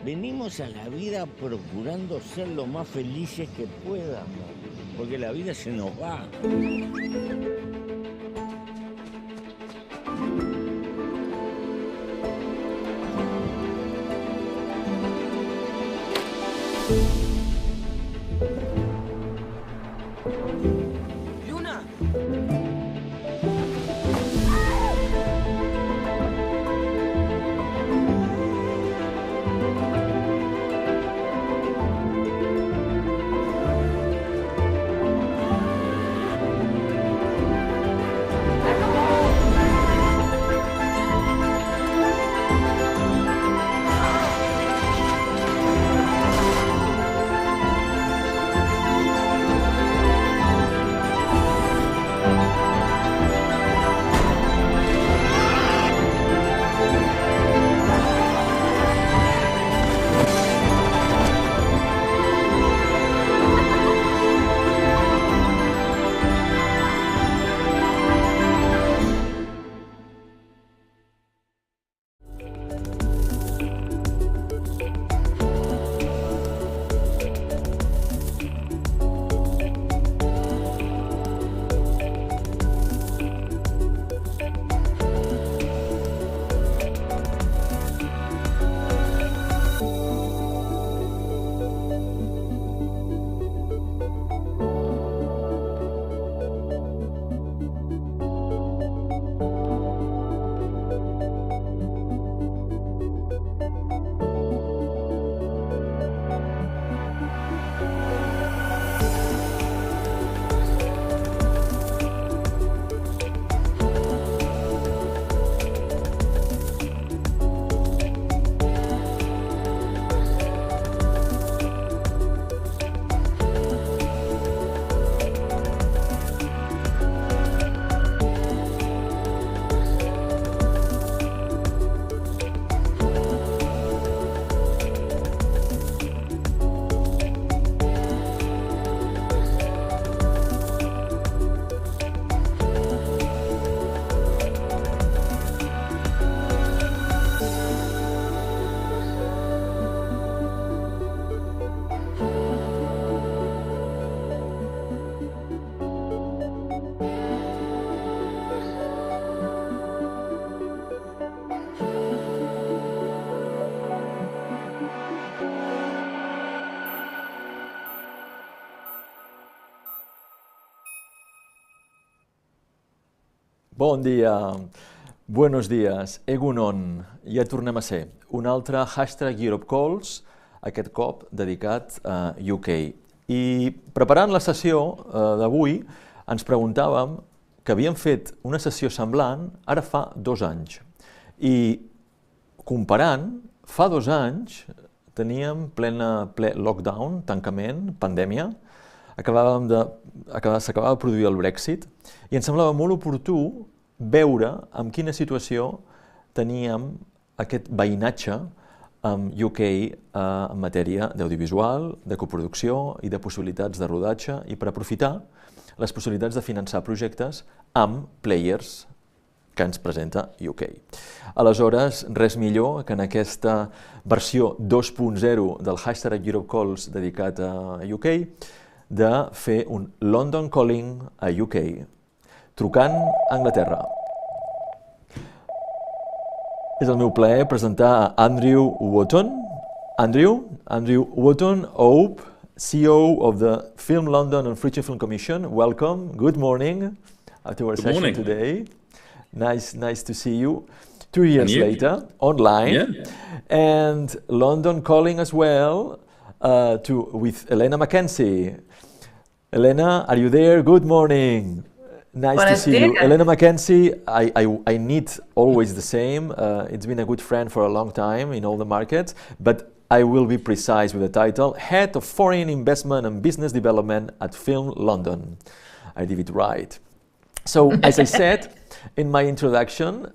Venimos a la vida procurando ser lo más felices que podamos, porque la vida se nos va. Bon dia, buenos días, egunon, ja tornem a ser. Un altre hashtag Europe Calls, aquest cop dedicat a UK. I preparant la sessió d'avui ens preguntàvem que havíem fet una sessió semblant ara fa 2 anys. I comparant, fa 2 anys teníem ple lockdown, tancament, pandèmia, s'acabava de produir el Brexit i ens semblava molt oportú veure en quina situació teníem aquest veïnatge amb UK en matèria d'audiovisual, de coproducció i de possibilitats de rodatge i per aprofitar les possibilitats de finançar projectes amb players que ens presenta UK. Aleshores, res millor que en aquesta versió 2.0 del hashtag Europe Calls dedicat a UK de fer un London Calling a UK, trucant a Anglaterra. És el meu plaer presentar a Adrian Wootton. Adrian Wootton OBE, CEO of the Film London and Feature Film Commission. Welcome, good morning to our session today. Nice to see you. 2 years later, online, and London Calling as well with Elena Mackenzie. Elena, are you there? Good morning. Nice to see you. Elena Mackenzie, I need always the same. It's been a good friend for a long time in all the markets, but I will be precise with the title, Head of Foreign Investment and Business Development at Film London. I did it right. So, as I said in my introduction,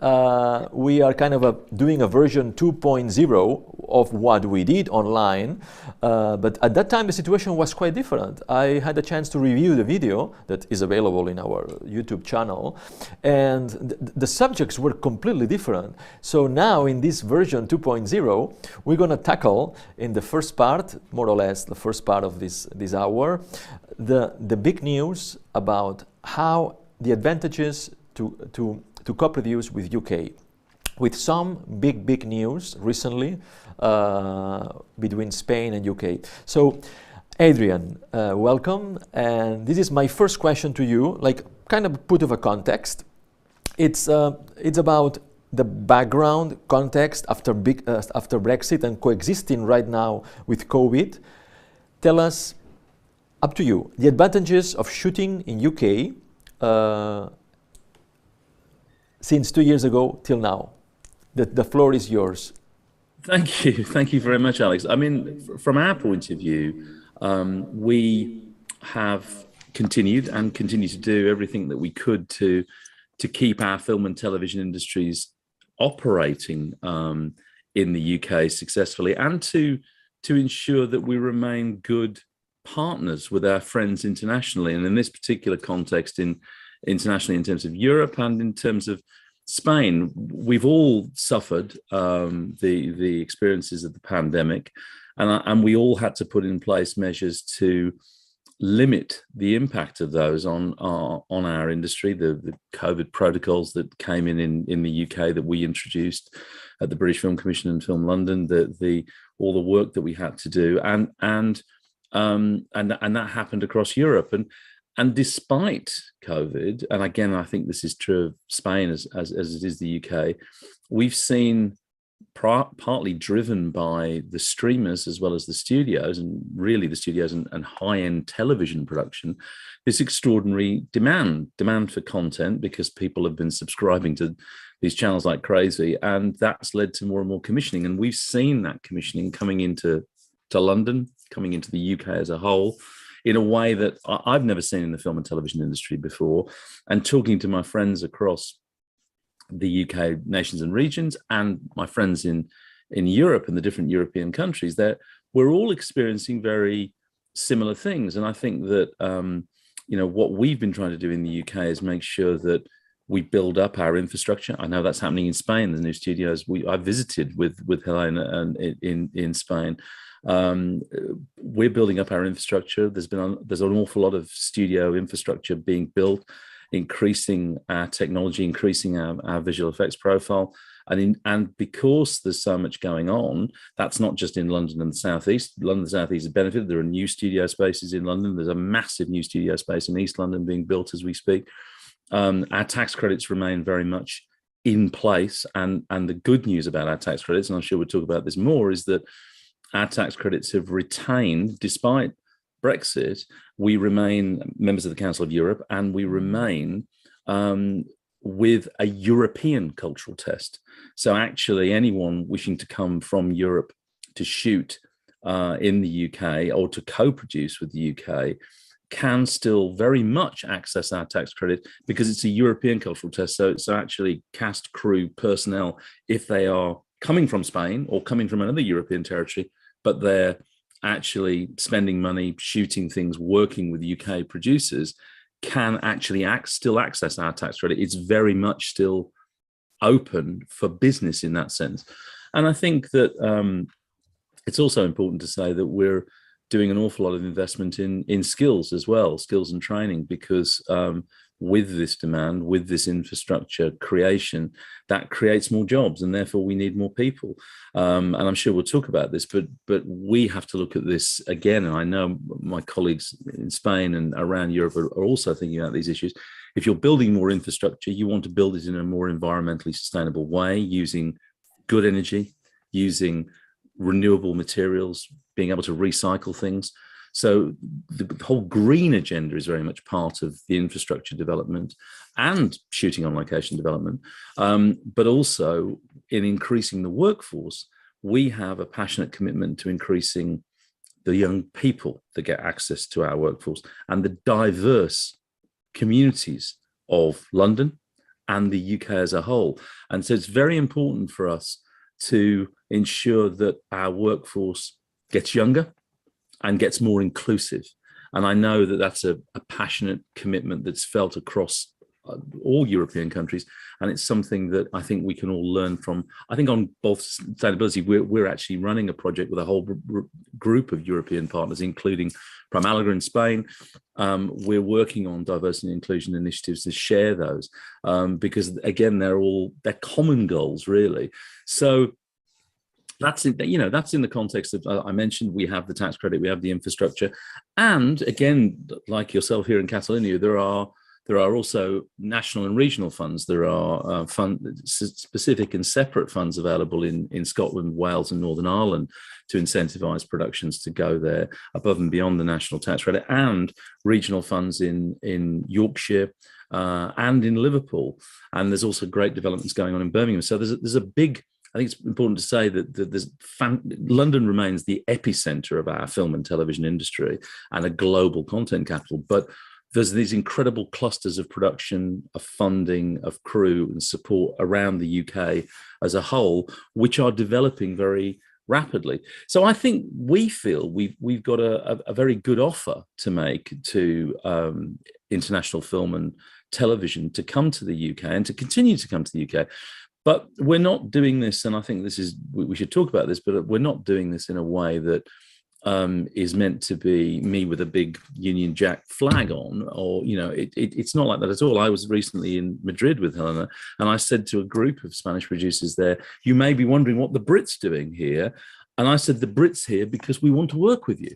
we are kind of doing a version 2.0 of what we did online, but at that time the situation was quite different. I had a chance to review the video that is available in our YouTube channel, and the subjects were completely different. So now in this version 2.0, we're going to tackle in the first part, more or less the first part of this hour, the big news about how the advantages to co-produce with UK, with some big news recently between Spain and UK. So, Adrian, welcome. And this is my first question to you, like kind of put of a context. It's about the background context after Brexit and coexisting right now with COVID. Tell us, up to you, the advantages of shooting in UK since 2 years ago till now. The floor is yours. Thank you very much, Alex. I mean, from our point of view, we have continued and continue to do everything that we could to keep our film and television industries operating in the UK successfully, and to ensure that we remain good partners with our friends internationally, and in this particular context, internationally in terms of Europe and in terms of Spain. We've all suffered the experiences of the pandemic, and we all had to put in place measures to limit the impact of those on our industry. The COVID protocols that came in the UK that we introduced at the British Film Commission and Film London, all the work that we had to do, and that happened across Europe. And despite COVID, and again, I think this is true of Spain as it is the UK, we've seen, partly driven by the streamers as well as the studios, and really the studios and high-end television production, this extraordinary demand for content, because people have been subscribing to these channels like crazy, and that's led to more and more commissioning. And we've seen that commissioning coming into London, coming into the UK as a whole, in a way that I've never seen in the film and television industry before. And talking to my friends across the UK nations and regions, and my friends in Europe and the different European countries, that we're all experiencing very similar things. And I think that what we've been trying to do in the UK is make sure that we build up our infrastructure. I know that's happening in Spain. The new studios I visited with Helena in Spain. We're building up our infrastructure. There's an awful lot of studio infrastructure being built, increasing our technology, increasing our visual effects profile. And because there's so much going on, that's not just in London and the Southeast. London and the Southeast has benefited. There are new studio spaces in London. There's a massive new studio space in East London being built as we speak. Our tax credits remain very much in place. And the good news about our tax credits, and I'm sure we'll talk about this more, is that our tax credits have retained, despite Brexit, we remain members of the Council of Europe, and we remain with a European cultural test. So actually anyone wishing to come from Europe to shoot in the UK or to co-produce with the UK can still very much access our tax credit, because it's a European cultural test. So actually cast, crew, personnel, if they are coming from Spain or coming from another European territory, but they're actually spending money, shooting things, working with UK producers, can actually still access our tax credit. It's very much still open for business in that sense. And I think that it's also important to say that we're doing an awful lot of investment in skills as well, skills and training, because with this demand, with this infrastructure creation, that creates more jobs, and therefore we need more people. And I'm sure we'll talk about this, but we have to look at this again. And I know my colleagues in Spain and around Europe are also thinking about these issues. If you're building more infrastructure, you want to build it in a more environmentally sustainable way, using good energy, using renewable materials, being able to recycle things. So the whole green agenda is very much part of the infrastructure development and shooting on location development, but also in increasing the workforce. We have a passionate commitment to increasing the young people that get access to our workforce and the diverse communities of London and the UK as a whole. And so it's very important for us to ensure that our workforce gets younger and gets more inclusive. And I know that that's a passionate commitment that's felt across all European countries. And it's something that I think we can all learn from. I think on both sustainability, we're actually running a project with a whole group of European partners, including Prime Malaga in Spain. We're working on diversity and inclusion initiatives to share those because, again, they're common goals, really. So that's in the context of, I mentioned, we have the tax credit, we have the infrastructure, and again, like yourself here in Catalonia, there are also national and regional funds. There are specific and separate funds available in Scotland, Wales, and Northern Ireland to incentivise productions to go there above and beyond the national tax credit, and regional funds in Yorkshire and in Liverpool. And there's also great developments going on in Birmingham. So there's a big. I think it's important to say that London remains the epicenter of our film and television industry and a global content capital. But there's these incredible clusters of production, of funding, of crew and support around the UK as a whole, which are developing very rapidly. So I think we feel we've got a very good offer to make to international film and television to come to the UK and to continue to come to the UK. But we're not doing this, and I think we should talk about this, but we're not doing this in a way that is meant to be me with a big Union Jack flag on, or, it's not like that at all. I was recently in Madrid with Helena, and I said to a group of Spanish producers there, you may be wondering what the Brits doing here. And I said, the Brits here because we want to work with you.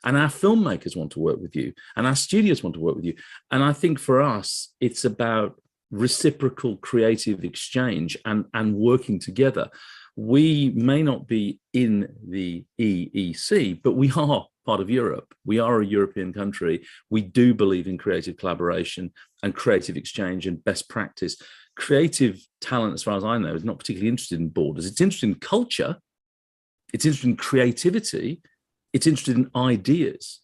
And our filmmakers want to work with you. And our studios want to work with you. And I think for us, it's about reciprocal creative exchange and working together. We may not be in the EEC, but we are part of Europe. We are a European country. We do believe in creative collaboration and creative exchange and best practice. Creative talent, as far as I know, is not particularly interested in borders. It's interested in culture. It's interested in creativity. It's interested in ideas.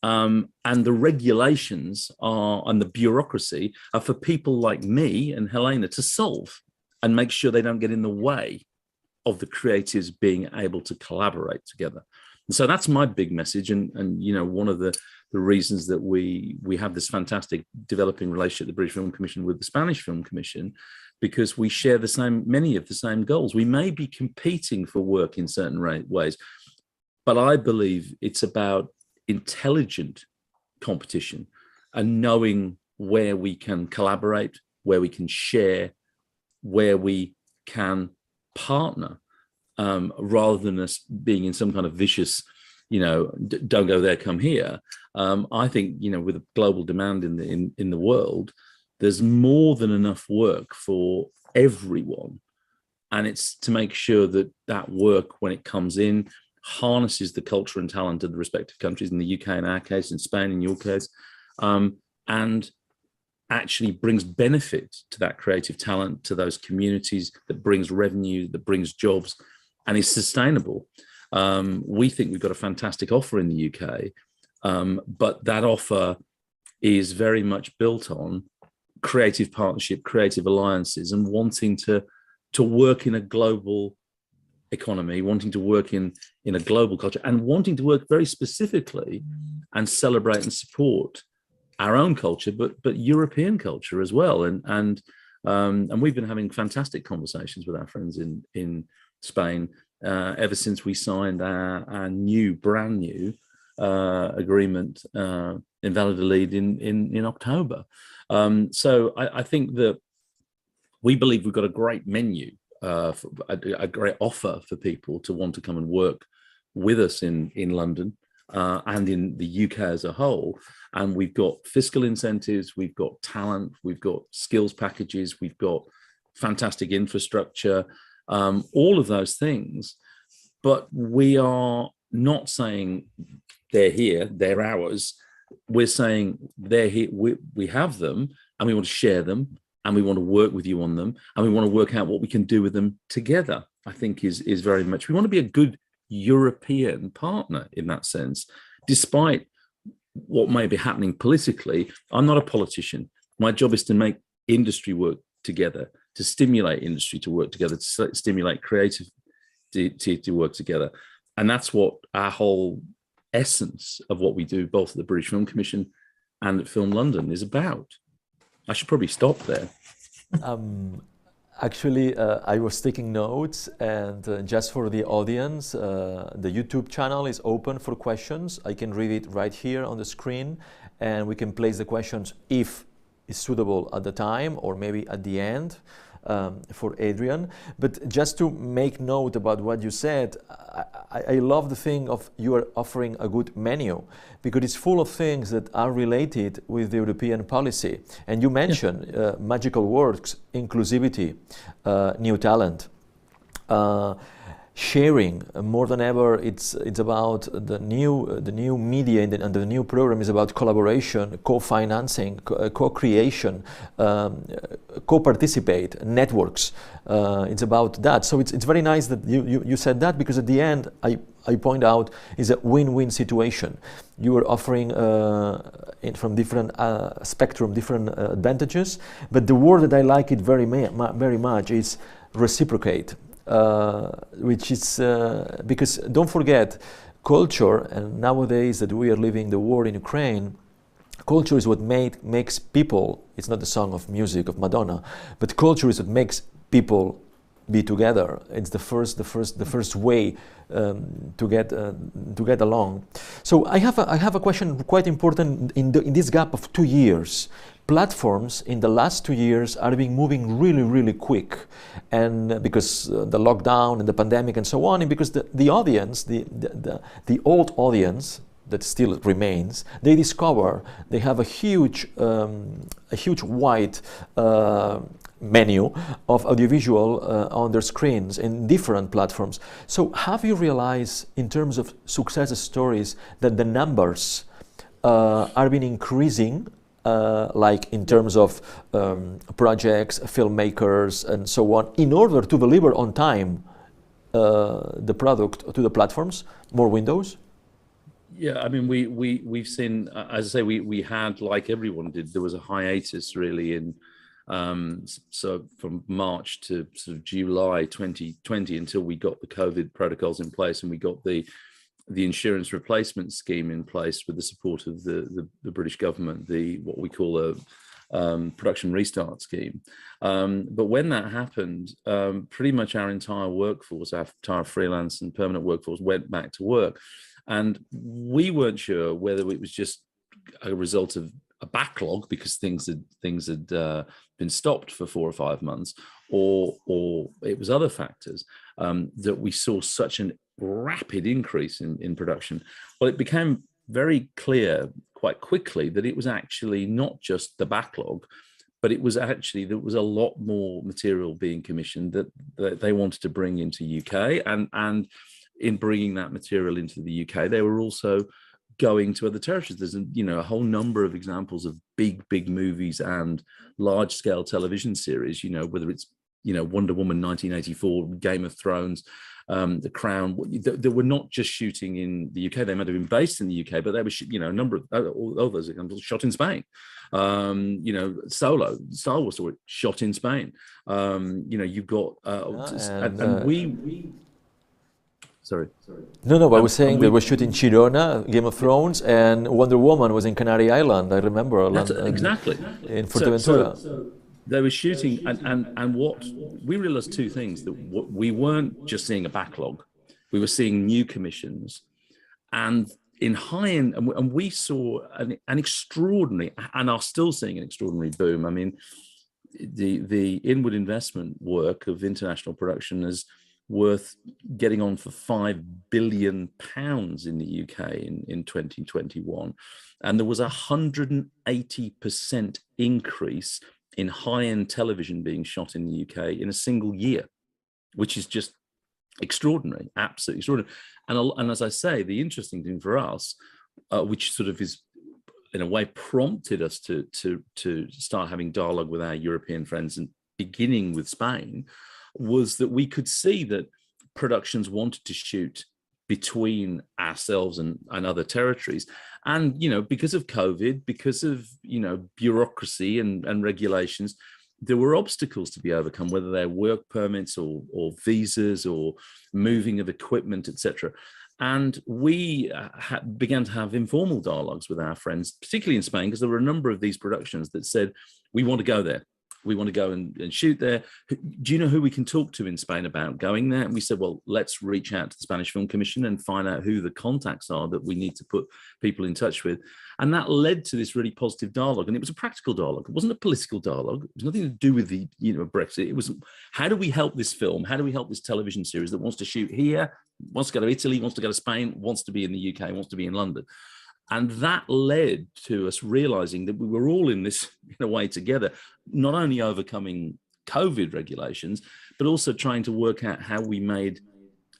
And the regulations and the bureaucracy are for people like me and Helena to solve and make sure they don't get in the way of the creatives being able to collaborate together. And so that's my big message. And one of the reasons that we have this fantastic developing relationship, the British Film Commission with the Spanish Film Commission, because we share many of the same goals. We may be competing for work in certain ways, but I believe it's about intelligent competition and knowing where we can collaborate, where we can share, where we can partner, rather than us being in some kind of vicious, don't go there, come here. I think, with a global demand in the world, there's more than enough work for everyone. And it's to make sure that work, when it comes in, harnesses the culture and talent of the respective countries, in the UK in our case, in Spain in your case, and actually brings benefit to that creative talent, to those communities, that brings revenue, that brings jobs, and is sustainable. We think we've got a fantastic offer in the UK, but that offer is very much built on creative partnership, creative alliances, and wanting to work in a global economy, wanting to work in a global culture, and wanting to work very specifically and celebrate and support our own culture, but European culture as well. And we've been having fantastic conversations with our friends in Spain ever since we signed our brand new agreement in Valladolid in October. So I think that we believe we've got a great menu, a great offer for people to want to come and work with us in London and in the UK as a whole. And we've got fiscal incentives, we've got talent, we've got skills packages, we've got fantastic infrastructure, all of those things. But we are not saying they're here, they're ours. We're saying they're here, we have them, and we want to share them, and we want to work with you on them, and we want to work out what we can do with them together. I think is very much, we want to be a good European partner in that sense, despite what may be happening politically. I'm not a politician. My job is to make industry work together, to stimulate industry to work together, to stimulate creative to work together. And that's what our whole essence of what we do, both at the British Film Commission and at Film London, is about. I should probably stop there. Actually, I was taking notes, and just for the audience, the YouTube channel is open for questions. I can read it right here on the screen, and we can place the questions if it's suitable at the time or maybe at the end for Adrian. But just to make note about what you said, I love the thing of you are offering a good menu, because it's full of things that are related with the European policy. And you mentioned magical words, inclusivity, new talent, sharing. More than ever, it's about the new media, and the new program is about collaboration, co-financing, co-creation, co-participate, networks. It's about that. So it's very nice that you said that, because at the end, I point out, is a win-win situation. You are offering from different spectrum, different advantages, but the word that I like it very much is reciprocate. Which is because don't forget, culture, and nowadays that we are living the war in Ukraine, culture is what makes people. It's not the song of music of Madonna, but culture is what makes people be together. It's the first way to get along. So I have a question quite important in this gap of 2 years. Platforms in the last 2 years are moving really quick, and because the lockdown and the pandemic and so on, and because the audience, the old audience that still remains, they discover they have a huge wide menu of audiovisual on their screens in different platforms. So have you realized, in terms of success stories, that the numbers are been increasing? Like in terms of projects, filmmakers, and so on, in order to deliver on time the product to the platforms, more windows? Yeah, I mean, we've seen, as I say, we had, like everyone did, there was a hiatus really in, so from March to sort of July 2020 until we got the COVID protocols in place and we got the insurance replacement scheme in place with the support of the British government, what we call a production restart scheme. But when that happened, pretty much our entire workforce, our entire freelance and permanent workforce, went back to work. And we weren't sure whether it was just a result of a backlog because things had been stopped for 4 or 5 months, or it was other factors, that we saw such an rapid increase in production. Well, it became very clear quite quickly that it was actually not just the backlog, but it was actually, there was a lot more material being commissioned that they wanted to bring into UK, and in bringing that material into the UK, they were also going to other territories. There's a whole number of examples of big movies and large scale television series, whether it's Wonder Woman 1984, Game of Thrones, The Crown. They were not just shooting in the UK. They might have been based in the UK, but they were, a number of all those examples shot in Spain. Solo, Star Wars story, shot in Spain. You've got and we. Sorry. No, I was saying they were shooting Girona, Game of Thrones, and Wonder Woman was in Canary Island. I remember. Exactly. In Fuerteventura. So they were shooting, and what we realized, two things: that we weren't just seeing a backlog, we were seeing new commissions, and in high-end, and we saw an extraordinary, and are still seeing an extraordinary boom. I mean, the inward investment work of international production is worth getting on for £5 billion in the UK in 2021, and there was 180% increase in high-end television being shot in the UK in a single year, which is just extraordinary, absolutely extraordinary. And as I say, the interesting thing for us, which sort of is in a way prompted us to start having dialogue with our European friends, and beginning with Spain, was that we could see that productions wanted to shoot between ourselves and other territories. And, because of COVID, because of, bureaucracy and regulations, there were obstacles to be overcome, whether they're work permits or visas or moving of equipment, etc. And we began to have informal dialogues with our friends, particularly in Spain, because there were a number of these productions that said, we want to go there. We want to go and shoot there. Do you know who we can talk to in Spain about going there? And we said, well, let's reach out to the Spanish Film Commission and find out who the contacts are that we need to put people in touch with. And that led to this really positive dialogue. And it was a practical dialogue. It wasn't a political dialogue. It was nothing to do with the, Brexit. It was, how do we help this film? How do we help this television series that wants to shoot here, wants to go to Italy, wants to go to Spain, wants to be in the UK, wants to be in London? And that led to us realizing that we were all in this, in a way, together, not only overcoming COVID regulations, but also trying to work out how we made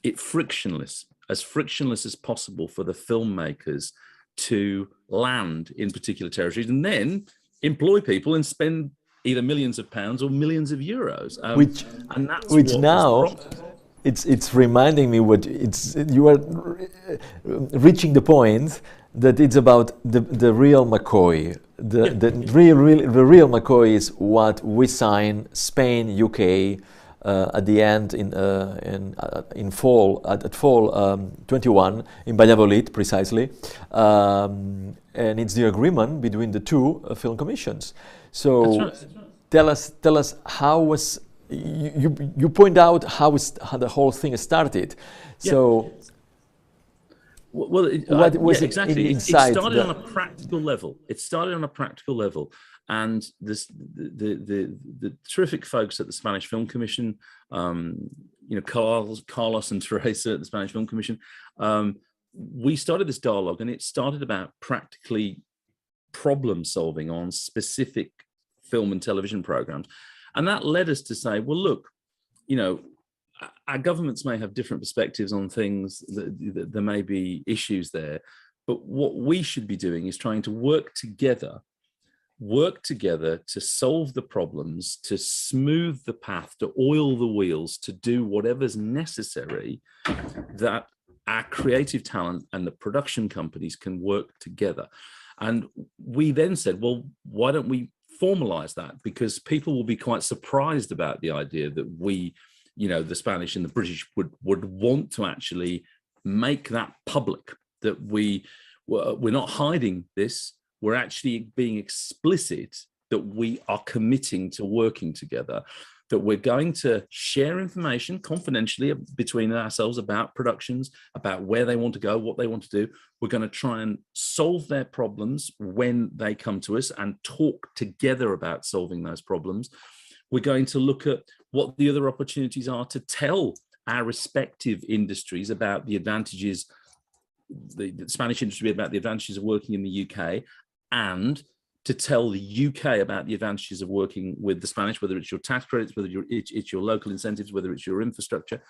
it frictionless as possible for the filmmakers to land in particular territories and then employ people and spend either millions of pounds or millions of euros. Which now it's reminding me you are reaching the point that it's about the real McCoy. The real McCoy is what we sign Spain, UK at the end in fall 21 in Valladolid precisely, and it's the agreement between the two film commissions. So that's right. Tell us how was you point out how the whole thing started. Yeah. So. Well, exactly. It started on a practical level. And the terrific folks at the Spanish Film Commission, Carlos and Teresa at the Spanish Film Commission, we started this dialogue, and it started about practically problem solving on specific film and television programs. And that led us to say, well, look, our governments may have different perspectives on things, there may be issues there, but what we should be doing is trying to work together to solve the problems, to smooth the path, to oil the wheels, to do whatever's necessary, that our creative talent and the production companies can work together. And we then said, well, why don't we formalize that? Because people will be quite surprised about the idea that we, the Spanish and the British would want to actually make that public, that we're not hiding this, we're actually being explicit that we are committing to working together, that we're going to share information confidentially between ourselves about productions, about where they want to go, what they want to do. We're going to try and solve their problems when they come to us and talk together about solving those problems. We're going to look at what the other opportunities are to tell our respective industries about the advantages, the Spanish industry about the advantages of working in the UK, and to tell the UK about the advantages of working with the Spanish, whether it's your tax credits, whether it's your local incentives, whether it's your infrastructure.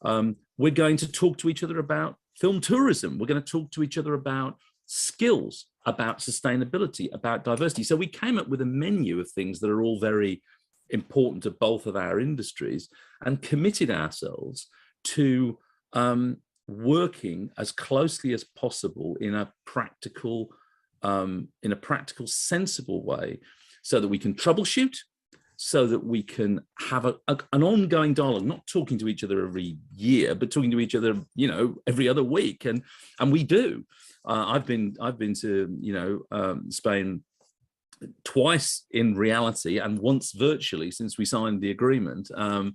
We're going to talk to each other about film tourism. We're going to talk to each other about skills, about sustainability, about diversity. So we came up with a menu of things that are all very important to both of our industries, and committed ourselves to working as closely as possible in a practical, sensible way, so that we can troubleshoot, so that we can have an ongoing dialogue, not talking to each other every year, but talking to each other, every other week. And we do. I've been to, Spain twice in reality and once virtually since we signed the agreement. I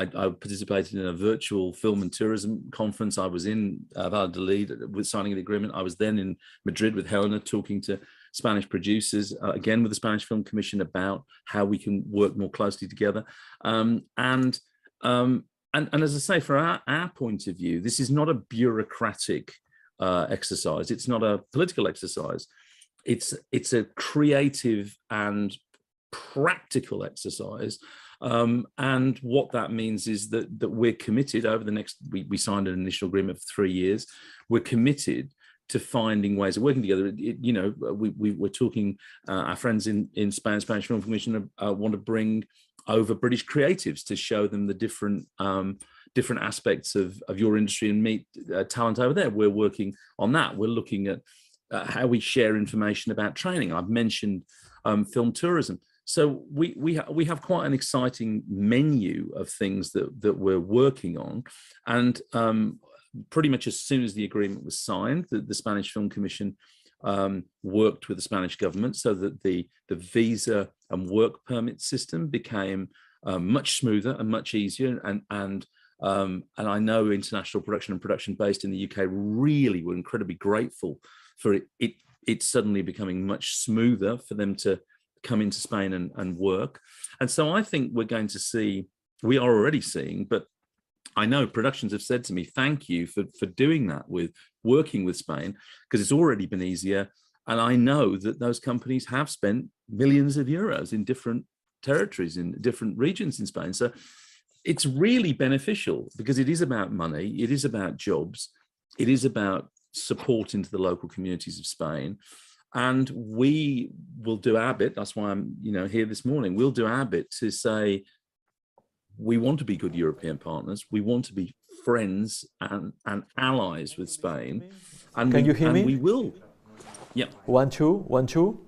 participated in a virtual film and tourism conference. I was in Valladolid with signing the agreement. I was then in Madrid with Helena talking to Spanish producers, again with the Spanish Film Commission, about how we can work more closely together. And as I say, from our point of view, this is not a bureaucratic exercise. It's not a political exercise. It's a creative and practical exercise. And what that means is that we're committed over the next, we signed an initial agreement for 3 years. We're committed to finding ways of working together. We're talking, our friends in Spain, Spanish Film Commission want to bring over British creatives to show them the different aspects of your industry and meet talent over there. We're working on that. We're looking at how we share information about training. I've mentioned film tourism. So we have quite an exciting menu of things that we're working on, and pretty much as soon as the agreement was signed, the Spanish Film Commission worked with the Spanish government so that the visa and work permit system became much smoother and much easier, and I know international production and production based in the UK really were incredibly grateful for it suddenly becoming much smoother for them to come into Spain and work. And so I think we're going to see, we are already seeing, but I know productions have said to me, thank you for doing that, with working with Spain, because it's already been easier. And I know that those companies have spent millions of euros in different territories, in different regions in Spain. So it's really beneficial, because it is about money, it is about jobs, it is about support into the local communities of Spain. And we will do our bit. That's why I'm, here this morning. We'll do our bit to say we want to be good European partners. We want to be friends and allies with Spain. And Can you hear me? We will. Yeah. 1, 2, 1, 2.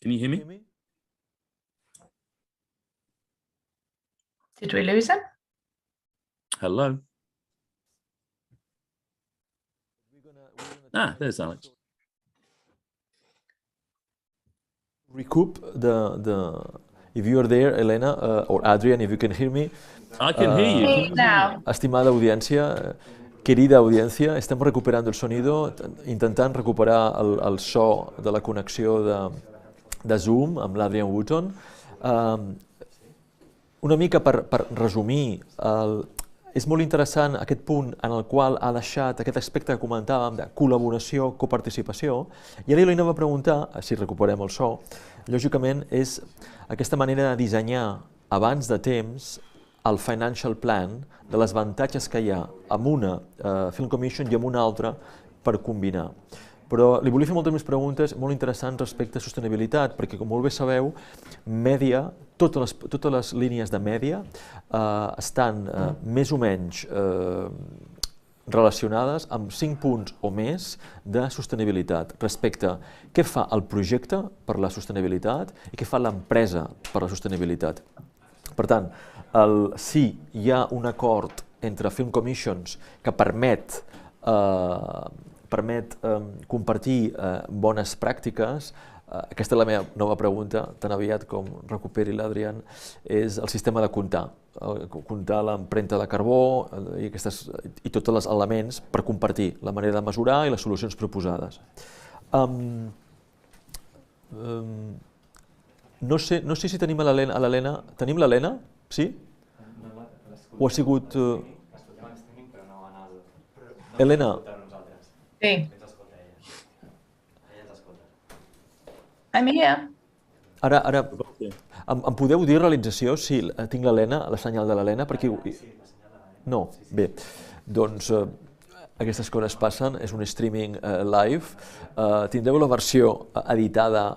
Can you hear me? Did we lose him? Hello. There's Alex. Recoup if you are there, Elena, or Adrian, if you can hear me. I can hear you. Now. Estimada audiencia, querida audiencia, estem recuperant el sonido, intentant recuperar el so de la connexió de Zoom amb l'Adrian Wootton. Una mica per resumir, és molt interessant aquest punt en el qual ha deixat aquest aspecte que comentàvem de col·laboració, coparticipació, i ara li anava a preguntar, si recuperem el so, lògicament és aquesta manera de dissenyar abans de temps el financial plan, de les avantatges que hi ha amb una Film Commission i amb una altra per combinar. Però li volia fer moltes més preguntes molt interessants respecte a sostenibilitat, perquè com molt bé sabeu, mèdia, totes les línies de mèdia estan més o menys relacionades amb 5 punts o més de sostenibilitat respecte a què fa el projecte per la sostenibilitat i què fa l'empresa per la sostenibilitat. Per tant, si hi ha un acord entre Film Commissions que permet compartir bones pràctiques, aquesta és la meva nova pregunta, tan aviat com recuperi l'Adrian, és el sistema de comptar l'empremta de carbó i tots els elements per compartir la manera de mesurar i les solucions proposades. No sé si tenim a l'Helena. Tenim l'Helena? Sí? O ha sigut... Helena? Sí. I'm here. Ara, em podeu dir realització si tinc l'Helena, la senyal de l'Helena? No? Bé, doncs aquestes coses passen, és un streaming live. Tindreu la versió editada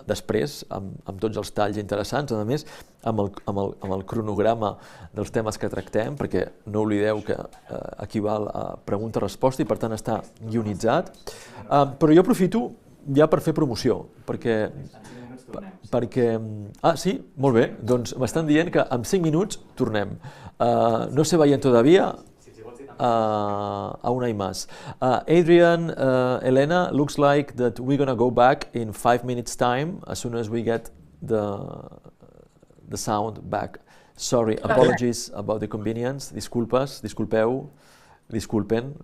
després, amb tots els talls interessants, a més, amb el cronograma dels temes que tractem, perquè no oblideu que aquí val pregunta-resposta i per tant està guionitzat. Però jo aprofito ja per fer promoció, perquè... Ah, sí? Molt bé. Doncs m'estan dient que en 5 minuts tornem. No se vayan todavía. Aún hay más. Adrian, Elena, looks like that we're going to go back in 5 minutes time as soon as we get the sound back. Sorry, apologies about the inconvenience. Disculpes, disculpeu, disculpen.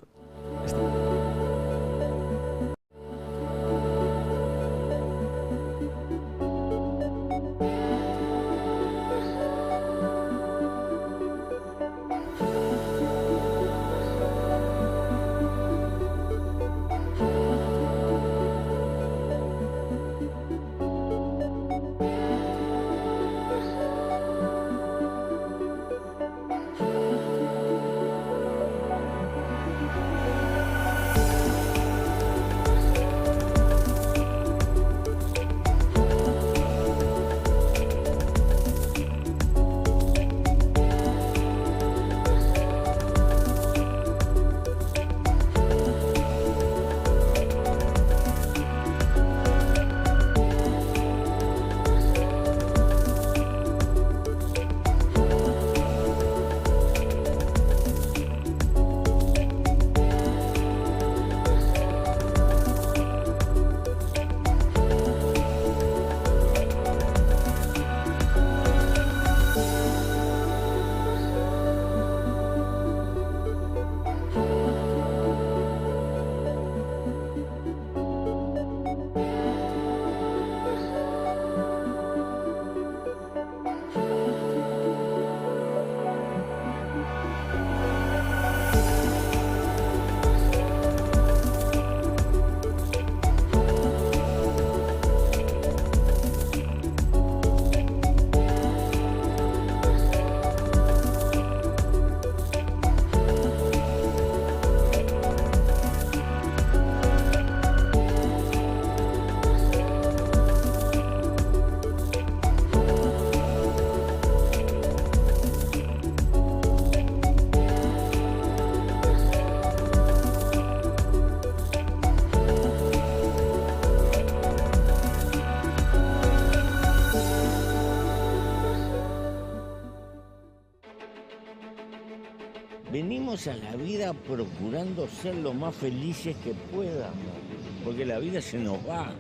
Venimos a la vida procurando ser lo más felices que podamos, porque la vida se nos va.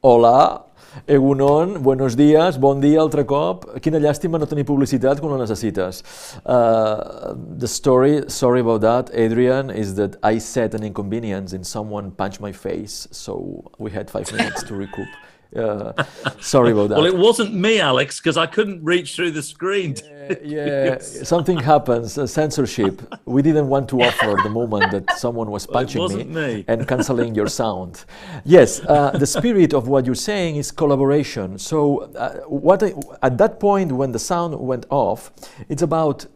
Hola, Egunon, buenos días, bon dia altre cop. Quina llàstima no tenir publicitat quan la necessites. The story, sorry about that, Adrian, is that I set an inconvenience and someone punched my face, so we had 5 minutes to recoup. Sorry about that. Well, it wasn't me, Alex, because I couldn't reach through the screen. Yeah, something happens, censorship. We didn't want to offer the moment that someone was punching me and cancelling your sound. Yes, the spirit of what you're saying is collaboration. So at that point when the sound went off, it's about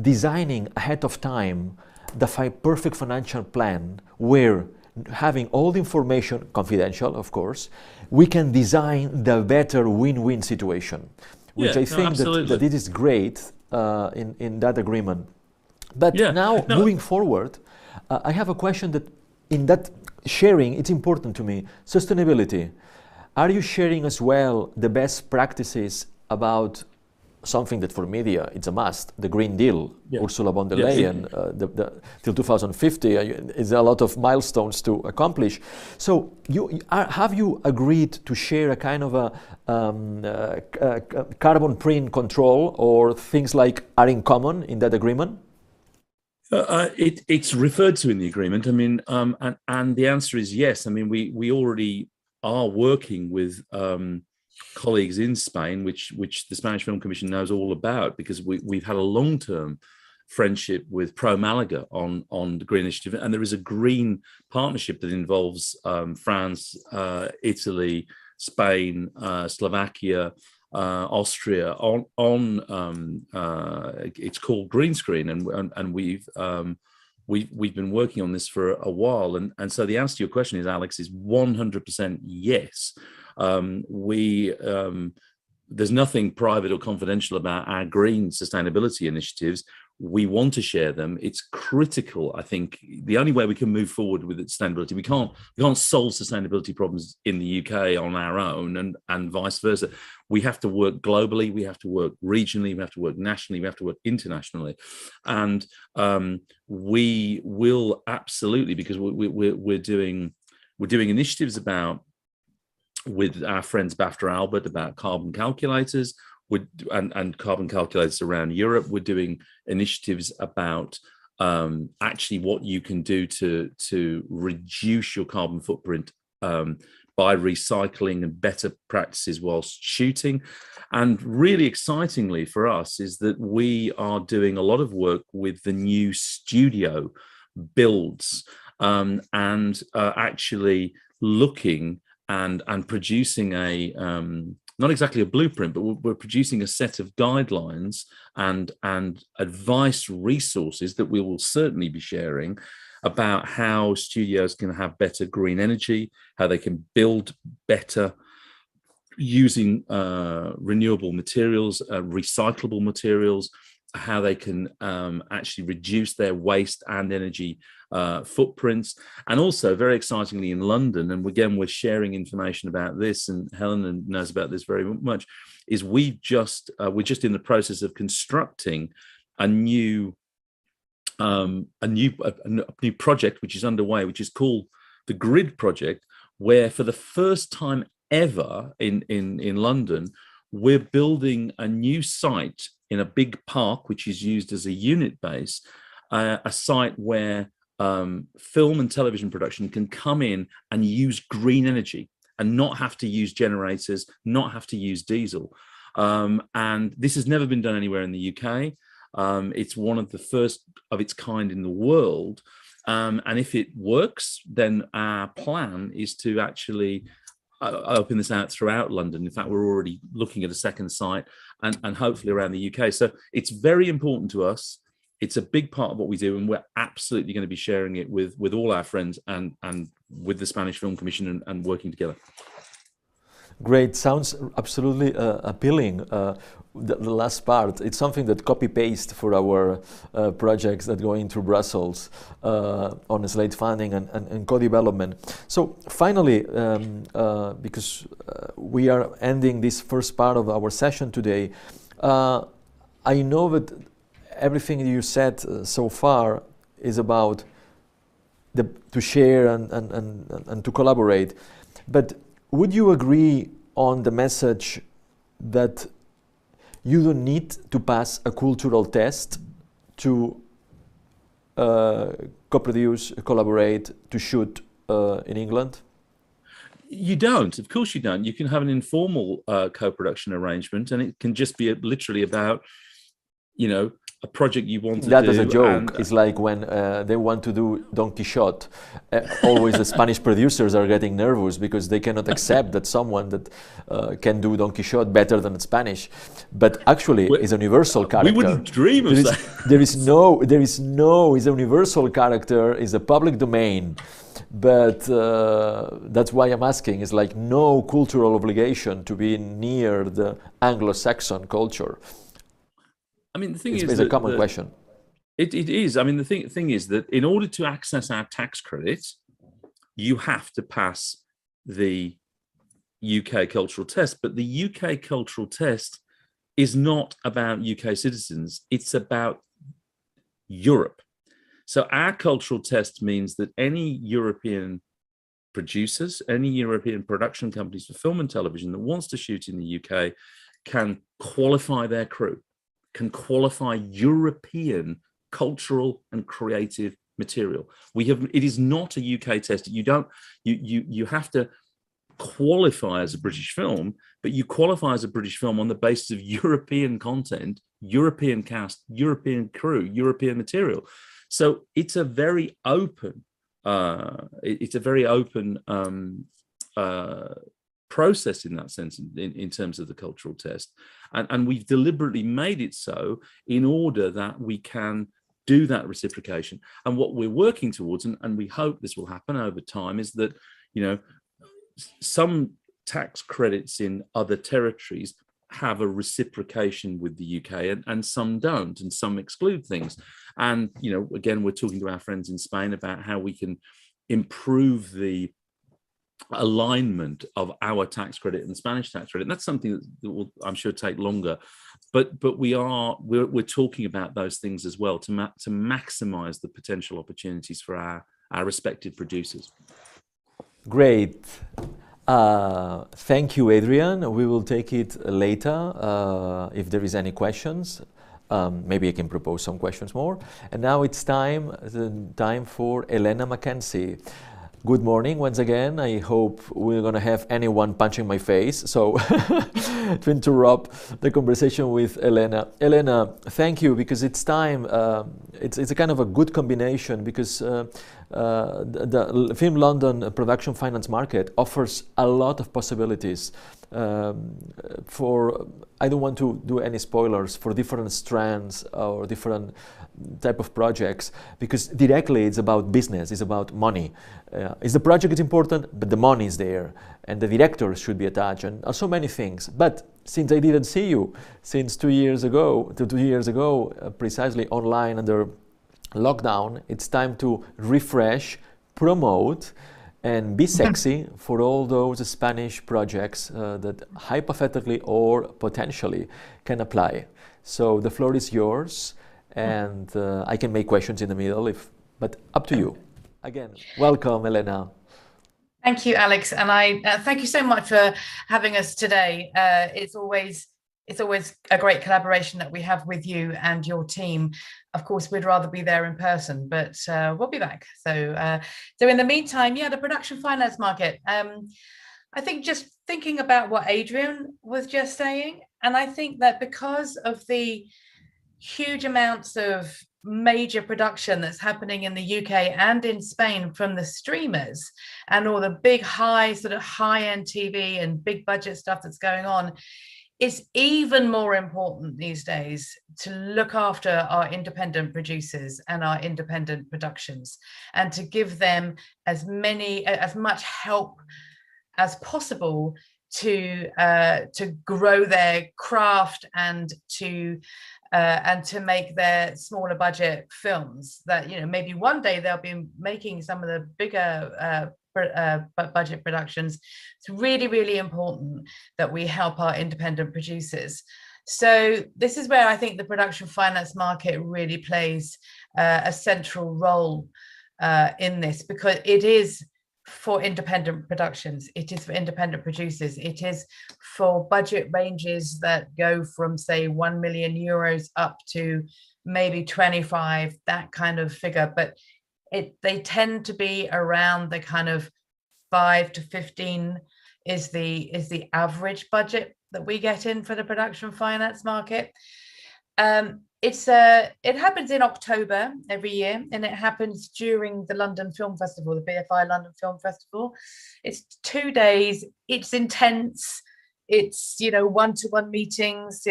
designing ahead of time the perfect financial plan where having all the information, confidential of course, we can design the better win-win situation, which I think that it is great in that agreement. But now moving forward, I have a question that in that sharing, it's important to me, sustainability. Are you sharing as well the best practices about something that for media it's a must, the Green Deal, Ursula von der Leyen, till 2050 is a lot of milestones to accomplish. So have you agreed to share a kind of a carbon print control or things like are in common in that agreement? It's referred to in the agreement. I mean, and the answer is yes. I mean, we already are working with colleagues in Spain, which the Spanish Film Commission knows all about, because we've had a long-term friendship with Pro Malaga on the Green Initiative, and there is a green partnership that involves France, Italy, Spain, Slovakia, Austria on it's called Green Screen, and we've been working on this for a while, and so the answer to your question is, Alex, is 100% yes. there's nothing private or confidential about our green sustainability initiatives. We want to share them. It's critical. I think the only way we can move forward with sustainability, we can't solve sustainability problems in the UK on our own, and vice versa. We have to work globally. We have to work regionally. We have to work nationally. We have to work internationally, and we will absolutely, because we're doing initiatives with our friends BAFTA Albert about carbon calculators. And carbon calculators around Europe. We're doing initiatives about actually what you can do to reduce your carbon footprint by recycling and better practices whilst shooting. And really excitingly for us is that we are doing a lot of work with the new studio builds and actually looking and producing not exactly a blueprint, but we're producing a set of guidelines and advice resources that we will certainly be sharing about how studios can have better green energy, how they can build better using renewable materials, recyclable materials, how they can actually reduce their waste and energy footprints. And also, very excitingly, in London, and again, we're sharing information about this, and Helen knows about this very much, is we're just in the process of constructing a new project which is underway, which is called the Grid Project, where for the first time ever in London, we're building a new site in a big park, which is used as a unit base, a site where film and television production can come in and use green energy and not have to use generators, not have to use diesel. And this has never been done anywhere in the UK. It's one of the first of its kind in the world. And if it works, then our plan is to actually open this out throughout London. In fact, we're already looking at a second site and hopefully around the UK. So it's very important to us. It's a big part of what we do, and we're absolutely going to be sharing it with all our friends and with the Spanish Film Commission and working together. Great, sounds absolutely appealing. The last part, it's something that copy-paste for our projects that go into Brussels on slate funding and co-development. So finally, because we are ending this first part of our session today, I know that everything you said so far is about to share and to collaborate, but would you agree on the message that you don't need to pass a cultural test to co-produce, collaborate, to shoot in England? You don't. Of course you don't. You can have an informal co-production arrangement, and it can just be literally about, a project you want to do. That is a joke. It's like when they want to do Don Quixote. Always the Spanish producers are getting nervous because they cannot accept that someone that can do Don Quixote better than Spanish. But actually, is a universal character. We wouldn't dream of that. There is no. Is a universal character. Is a public domain. But that's why I'm asking. It's like no cultural obligation to be near the Anglo-Saxon culture. I mean, the thing it's a common question. It is. I mean, the thing is that in order to access our tax credit, you have to pass the UK cultural test. But the UK cultural test is not about UK citizens. It's about Europe. So our cultural test means that any European producers, any European production companies for film and television that wants to shoot in the UK can qualify their crew, can qualify European cultural and creative material. It is not a UK test. You have to qualify as a British film, but you qualify as a British film on the basis of European content, European cast, European crew, European material. So it's a very open, process in that sense, in terms of the cultural test. And we've deliberately made it so in order that we can do that reciprocation. And what we're working towards, and we hope this will happen over time, is that, some tax credits in other territories have a reciprocation with the UK, and some don't, and some exclude things. And, you know, again, we're talking to our friends in Spain about how we can improve the alignment of our tax credit and the Spanish tax credit. And that's something that will, I'm sure, take longer. But we're talking about those things as well to maximize the potential opportunities for our respective producers. Great. Thank you, Adrian. We will take it later if there is any questions. Maybe I can propose some questions more. And now it's time for Elena Mackenzie. Good morning once again. I hope we're going to have anyone punching my face. So to interrupt the conversation with Elena. Elena, thank you, because it's time. It's a kind of a good combination, because the Film London production finance market offers a lot of possibilities for, I don't want to do any spoilers, for different strands or different type of projects, because directly it's about business, it's about money. Is the project is important, but the money is there, and the director should be attached, and so many things. But since I didn't see you since 2 years ago, precisely online under lockdown, it's time to refresh, promote, and be sexy for all those Spanish projects that hypothetically or potentially can apply. So the floor is yours, and I can make questions in the middle, but up to you. Again, welcome, Elena. Thank you, Alex, and I thank you so much for having us today. It's always a great collaboration that we have with you and your team. Of course, we'd rather be there in person, but we'll be back. So in the meantime, yeah, the production finance market. I think just thinking about what Adrian was just saying, and I think that because of the huge amounts of major production that's happening in the UK and in Spain from the streamers and all the big high-end TV and big budget stuff that's going on, it's even more important these days to look after our independent producers and our independent productions, and to give them as much help as possible to grow their craft and to make their smaller budget films that, you know, maybe one day they'll be making some of the bigger budget productions. It's really, really important that we help our independent producers. So this is where I think the production finance market really plays a central role in this, because it is for independent productions, it is for independent producers, it is for budget ranges that go from, say, 1 million euros up to maybe 25, that kind of figure, but they tend to be around the kind of 5 to 15 is the average budget that we get in for the production finance market. It happens in October every year, and it happens during the London Film Festival, the BFI London Film Festival. It's 2 days. It's intense. It's, you know, one-to-one meetings,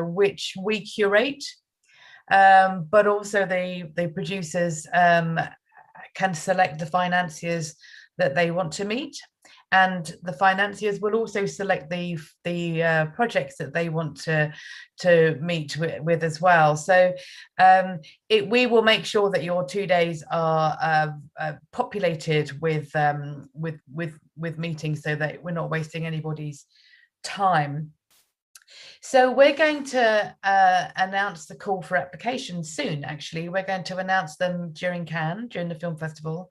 which we curate, but also the producers can select the financiers that they want to meet. And the financiers will also select the projects that they want to meet with as well. So we will make sure that your 2 days are populated with meetings, so that we're not wasting anybody's time. So we're going to announce the call for applications soon. Actually, we're going to announce them during Cannes, during the film festival,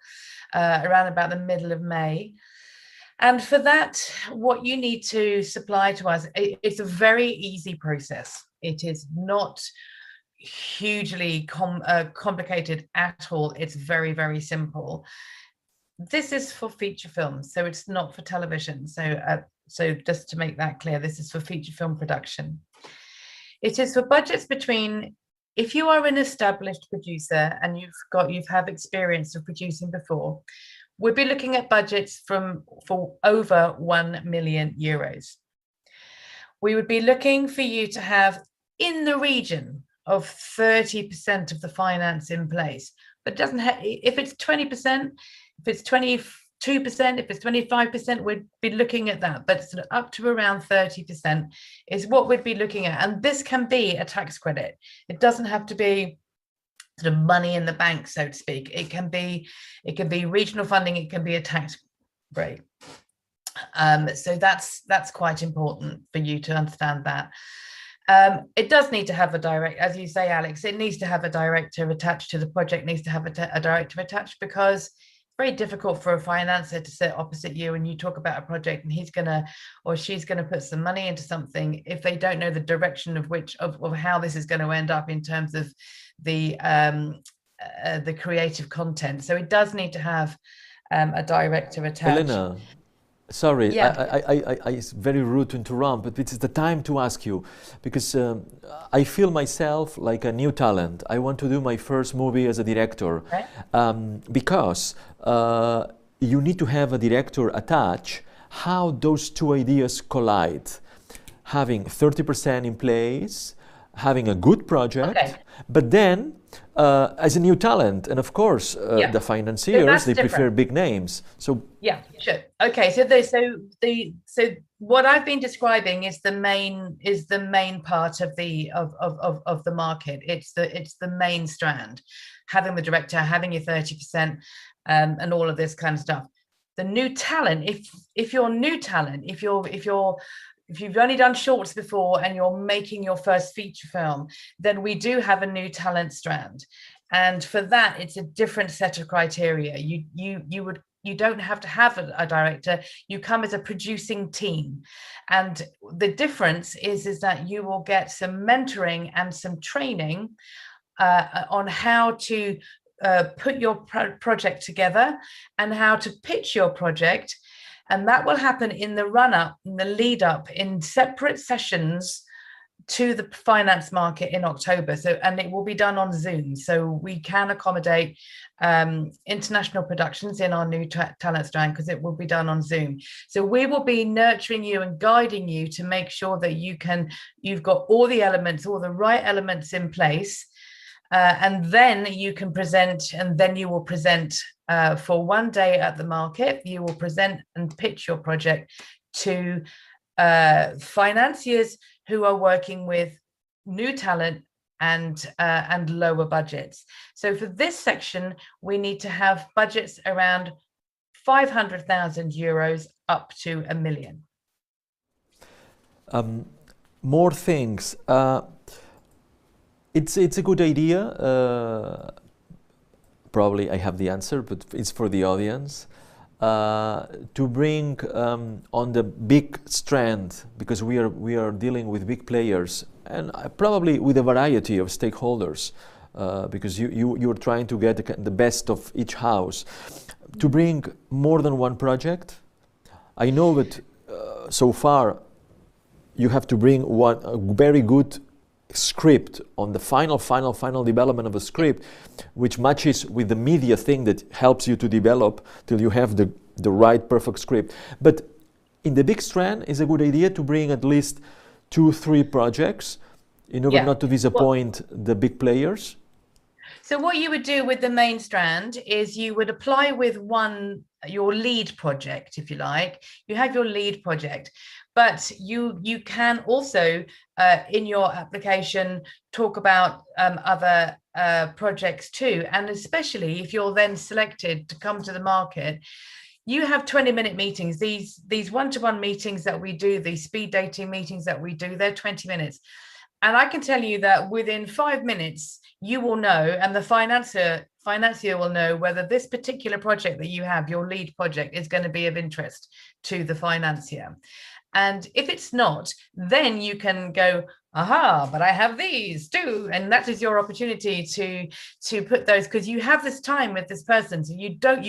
around about the middle of May. And for that, what you need to supply to us, it's a very easy process. It is not hugely complicated at all. It's very, very simple. This is for feature films, so it's not for television. So just to make that clear, this is for feature film production. It is for budgets between, if you are an established producer and you've had experience of producing before, we'll be looking at budgets for over 1 million euros. We would be looking for you to have in the region of 30% of the finance in place, but doesn't have, if it's 20%, if it's 20, 2%, if it's 25%, we'd be looking at that. But sort of up to around 30% is what we'd be looking at. And this can be a tax credit. It doesn't have to be sort of money in the bank, so to speak. It can be regional funding, it can be a tax break. So that's quite important for you to understand that. It does need to have a direct, as you say, Alex, it needs to have a director attached to the project, needs to have a director attached, because it's very difficult for a financer to sit opposite you and you talk about a project and he's going to, or she's going to put some money into something if they don't know the direction of how this is going to end up in terms of the creative content. So it does need to have a director attached. Elena, sorry, yeah. it's very rude to interrupt, but it's the time to ask you, because I feel myself like a new talent. I want to do my first movie as a director, right? Because you need to have a director attached. How those two ideas collide, having 30% in place, having a good project, okay, but then as a new talent, and of course the financiers, so they prefer big names. So yeah, sure. Okay, so what I've been describing is the main part of the market. It's the main strand, having the director, having your 30%, and all of this kind of stuff. The new talent, if you're new talent, if you've only done shorts before and you're making your first feature film, then we do have a new talent strand. And for that, it's a different set of criteria. You don't have to have a director. You come as a producing team. And the difference is that you will get some mentoring and some training on how to put your project together and how to pitch your project. And that will happen in the run-up, in the lead-up, in separate sessions to the finance market in October. So, and it will be done on Zoom. So we can accommodate international productions in our new talent strand because it will be done on Zoom. So we will be nurturing you and guiding you to make sure that you've got all the elements, all the right elements in place. And then you can present, and then you will present for one day at the market. You will present and pitch your project to financiers who are working with new talent and lower budgets. So for this section, we need to have budgets around 500,000 euros up to €1 million. More things. It's a good idea. Probably I have the answer, but it's for the audience. To bring on the big strand, because we are dealing with big players and probably with a variety of stakeholders, because you're trying to get the best of each house. To bring more than one project, I know that so far you have to bring a very good script on the final development of a script, which matches with the media thing that helps you to develop till you have the right perfect script. But in the big strand, it's a good idea to bring at least 2-3 projects in order not to disappoint the big players. So what you would do with the main strand is you would apply with your lead project, if you like. You have your lead project, but you can also in your application talk about other projects too. And especially if you're then selected to come to the market, you have 20-minute meetings. These one-to-one meetings that we do, these speed dating meetings that we do, they're 20 minutes. And I can tell you that within 5 minutes, you will know, and the financier will know whether this particular project that you have, your lead project, is going to be of interest to the financier. And if it's not, then you can go, aha, but I have these too. And that is your opportunity to put those, because you have this time with this person. So you don't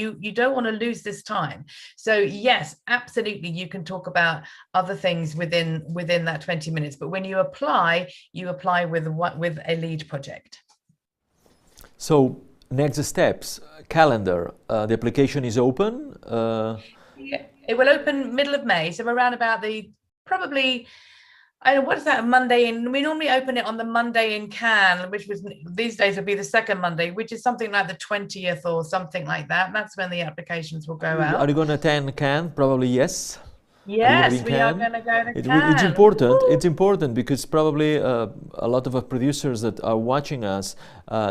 want to lose this time. So yes, absolutely, you can talk about other things within that 20 minutes. But when you apply with a lead project. So next steps, calendar. The application is open. Yeah. It will open middle of May, so around about probably What is that, Monday in? We normally open it on the Monday in Cannes, which was these days would be the second Monday, which is something like the 20th or something like that. That's when the applications will go out. Are you going to attend Cannes? Probably yes. Yes, we are going to go to Cannes. It's important. Woo! It's important because probably a lot of producers that are watching us,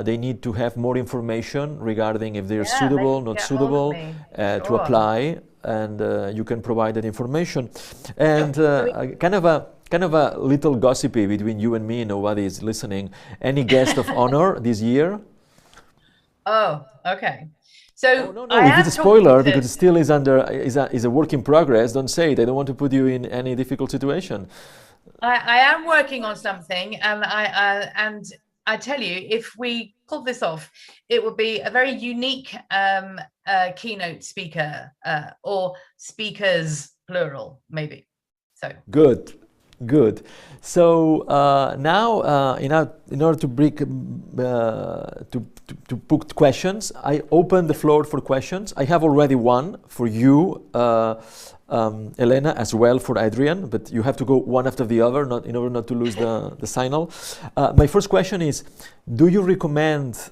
they need to have more information regarding if they're suitable, not suitable, to apply, and you can provide that information. And kind of a little gossipy between you and me. Nobody is listening. Any guest of honor this year? Oh, okay. So no, if it's a spoiler, because it still is a work in progress, don't say it. I don't want to put you in any difficult situation. I am working on something, and I tell you, if we pull this off, it will be a very unique keynote speaker or speakers plural, maybe. So good. So now, in order to break to put questions, I open the floor for questions. I have already one for you, Elena, as well for Adrian, but you have to go one after the other, in order not to lose the signal. My first question is: do you recommend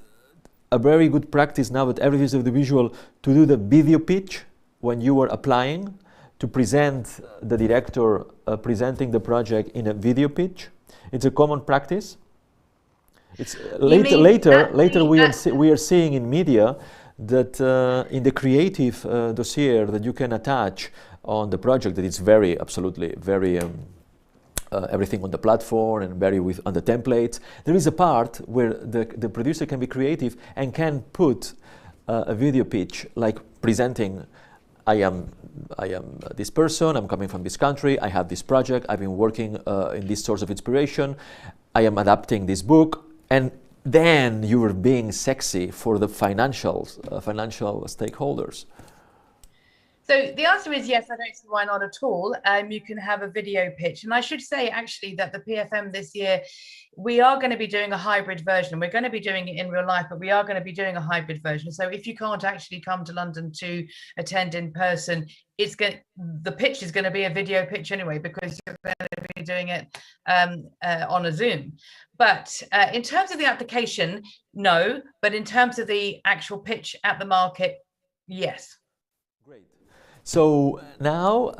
a very good practice now that everything is audiovisual to do the video pitch when you are applying? To present the director presenting the project in a video pitch, it's a common practice. It's later we are seeing in media that in the creative dossier that you can attach on the project, that it's absolutely very everything on the platform and on the templates. There is a part where the producer can be creative and can put a video pitch, like presenting. I am this person, I'm coming from this country, I have this project, I've been working in this source of inspiration, I am adapting this book, and then you are being sexy for the financial stakeholders. So the answer is yes, I don't see why not at all. You can have a video pitch. And I should say actually that the PFM this year, we are going to be doing a hybrid version. We're going to be doing it in real life, but we are going to be doing a hybrid version. So if you can't actually come to London to attend in person, the pitch is going to be a video pitch anyway, because you're going to be doing it on a Zoom. But in terms of the application, no. But in terms of the actual pitch at the market, yes. Great. So now,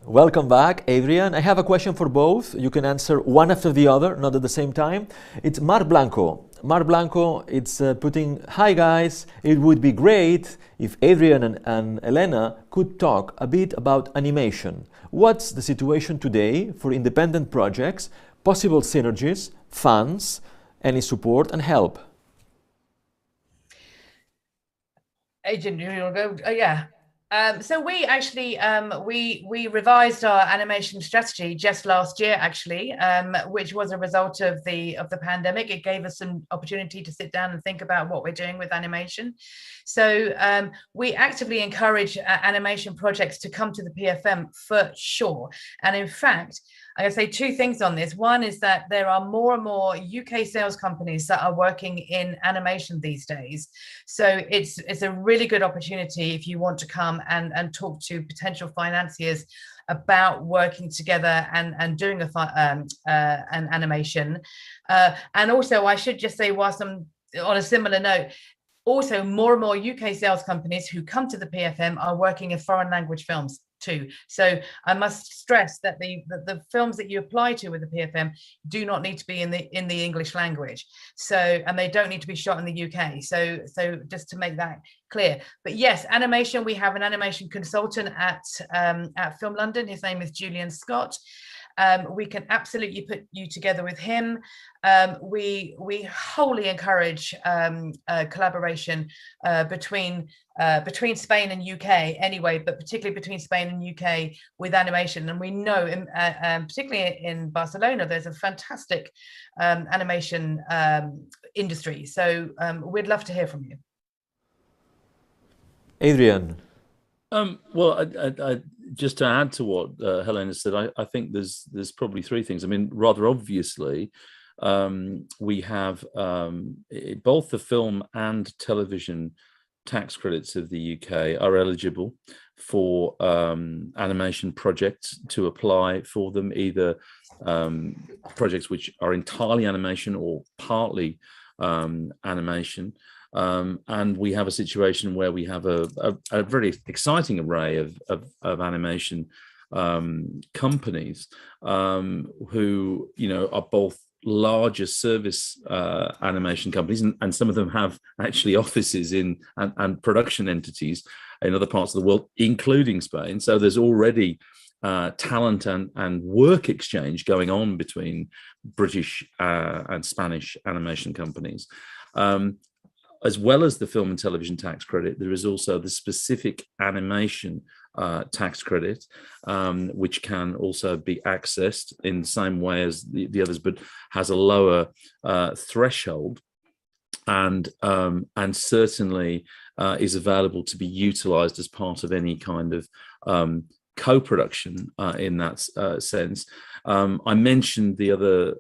welcome back, Adrian. I have a question for both. You can answer one after the other, not at the same time. It's Mark Blanco. Mark Blanco, it's putting, hi guys, it would be great if Adrian and Elena could talk a bit about animation. What's the situation today for independent projects, possible synergies, funds, any support and help? Adrian, you want to go? Yeah. So we actually we revised our animation strategy just last year, actually, which was a result of the pandemic. It gave us an opportunity to sit down and think about what we're doing with animation. So we actively encourage animation projects to come to the PFM for sure. And in fact, I'm going to say two things on this. One is that there are more and more UK sales companies that are working in animation these days. So it's a really good opportunity if you want to come and talk to potential financiers about working together and doing an animation. And also, I should just say, whilst I'm on a similar note, also more and more UK sales companies who come to the PFM are working in foreign language films too. So I must stress that the films that you apply to with the PFM do not need to be in the English language. So, and they don't need to be shot in the UK. So just to make that clear. But yes, animation, we have an animation consultant at Film London. His name is Julian Scott. We can absolutely put you together with him. We wholly encourage collaboration between Spain and UK anyway, but particularly between Spain and UK with animation. And we know, particularly in Barcelona, there's a fantastic animation industry. So we'd love to hear from you. Adrian. Well, I just to add to what Helena said, I think there's probably three things. I mean, rather obviously, we have both the film and television tax credits of the UK are eligible for animation projects to apply for them, either projects which are entirely animation or partly animation. And we have a situation where we have a very exciting array of animation companies who, you know, are both larger service animation companies, and some of them have actually offices in and production entities in other parts of the world, including Spain. So there's already talent and work exchange going on between British and Spanish animation companies. As well as the film and television tax credit, there is also the specific animation tax credit, which can also be accessed in the same way as the others, but has a lower threshold, and certainly is available to be utilized as part of any kind of co-production in that sense. I mentioned the other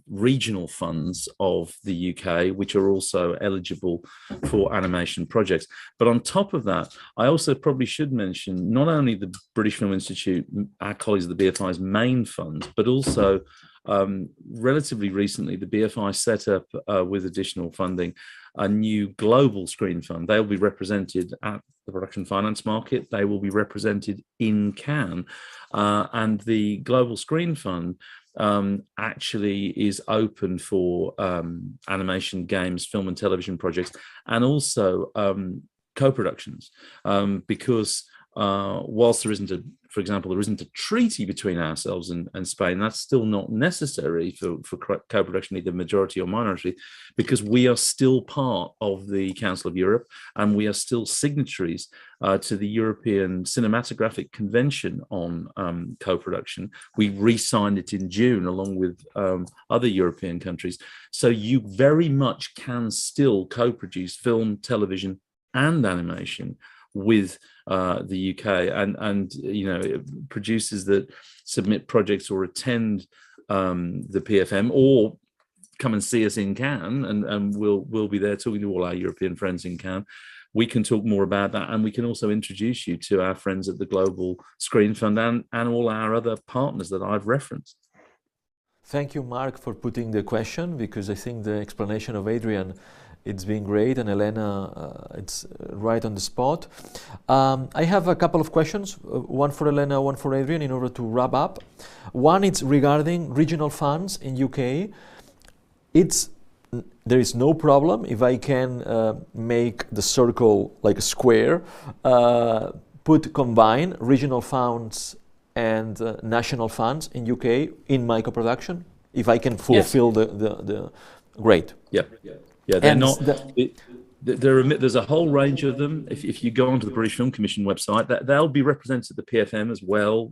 regional funds of the UK, which are also eligible for animation projects. But on top of that, I also probably should mention not only the British Film Institute, our colleagues at the BFI's main fund, but also relatively recently, the BFI set up with additional funding a new global screen fund. They'll be represented at the production finance market. They will be represented in Cannes. And the global screen fund actually is open for animation, games, film and television projects, and also co-productions, because whilst there isn't for example, there isn't a treaty between ourselves and Spain, that's still not necessary for co-production, either majority or minority, because we are still part of the Council of Europe, and we are still signatories to the European Cinematographic Convention on co-production. We re-signed it in June along with other European countries. So you very much can still co-produce film, television and animation with the UK, and you know, producers that submit projects or attend the PFM or come and see us in Cannes, and we'll be there talking to all our European friends in Cannes. We can talk more about that, and we can also introduce you to our friends at the Global Screen Fund and all our other partners that I've referenced. Thank you, Mark, for putting the question, because I think the explanation of Adrian, it's been great, and Elena, it's right on the spot. I have a couple of questions, one for Elena, one for Adrian, in order to wrap up. One is regarding regional funds in UK. There is no problem if I can make the circle like a square, combine regional funds and national funds in UK in my co-production, if I can fulfill the great. Yeah. Yeah, they're not. There's a whole range of them. If you go onto the British Film Commission website, they'll be represented at the PFM as well.